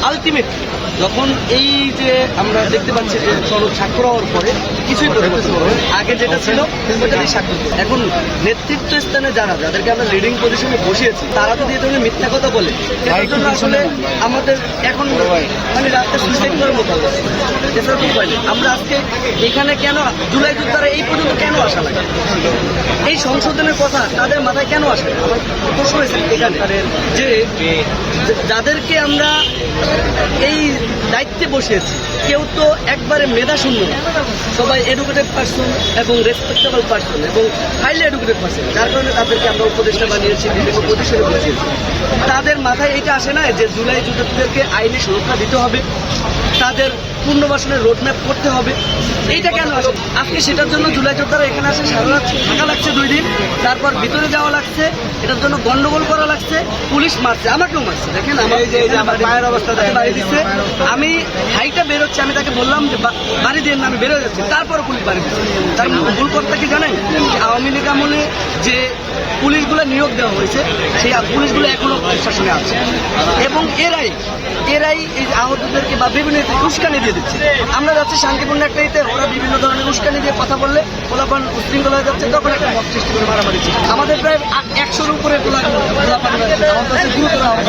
Ultimate যখন এই যে আমরা দেখতে পাচ্ছি যে সনদ স্বাক্ষর হওয়ার পরে কিছুই পরিবর্তন হলো না। আগে যেটা ছিল ওইটাই স্বাক্ষর করবে। এখন নেতৃত্ব স্থানে যাদেরকে আমরা লিডিং পজিশনে বসিয়েছি তারা যদি এই ধরনের মিথ্যা কথা বলে এটার জন্য আসলে আমাদের এখন মানে রাস্তায় সুইসাইড করার মতো অবস্থা। এছাড়া তো উপায় নেই। আমরা আজকে এখানে কেন জুলাই যোদ্ধারা এই পর্যন্ত কেন আসা লাগে, এই সংশোধনের কথা তাদের মাথায় কেন আসে? আমার প্রশ্ন হয়েছে এখানে যে যাদেরকে আমরা এই দায়িত্বে বসিয়েছি কেউ তো একবারে মেধা শূন্য না, সবাই এডুকেটেড পার্সন এবং রেসপেক্টেবল পার্সন এবং হাইলি এডুকেটেড পার্সন, যার কারণে তাদেরকে আমরা উপদেষ্টা বানিয়েছি, বিভিন্ন প্রতিষ্ঠানে বসিয়েছি। তাদের মাথায় এটা আসে না যে জুলাই যোদ্ধাদেরকে আইনি সুরক্ষা দিতে হবে, তাদের পুনর্বাসনের রোডম্যাপ করতে হবে। এইটা কেন আসে? আজকে সেটার জন্য জুলাই যোদ্ধারা এখানে আসে, সারা রাত থাকা লাগছে 2 দিন, তারপর ভিতরে যাওয়া লাগছে, এটার জন্য গন্ডগোল করা লাগছে, পুলিশ মারছে, আমাকেও মারছে। দেখেন আমার পায়ের অবস্থা বাড়ি দিচ্ছে, আমি হাইটা বেরোচ্ছে, আমি তাকে বললাম যে বাড়ি দিয়ে না, আমি বেরোয় যাচ্ছি, তারপরে পুলিশ বাড়ি দিচ্ছে। তার ভুল কর্তা কি জানেন? আওয়ামী লীগ আমলে যে পুলিশগুলো নিয়োগ দেওয়া হয়েছে সেই পুলিশগুলো এখনো প্রশাসনে আছে এবং এরাই এই আহতদেরকে বা বিভিন্ন উস্কানি দিয়ে দিচ্ছে। আমরা যাচ্ছি শান্তিপূর্ণ একটা ইতে, ওরা বিভিন্ন ধরনের উস্কানি দিয়ে কথা বললে পোলাপান উশৃঙ্খল হয়ে যাচ্ছে, তখন একটা মত সৃষ্টি করে মারামারি। আমাদের প্রায় 100-র উপরে পোলাপান গুরুতর আহত।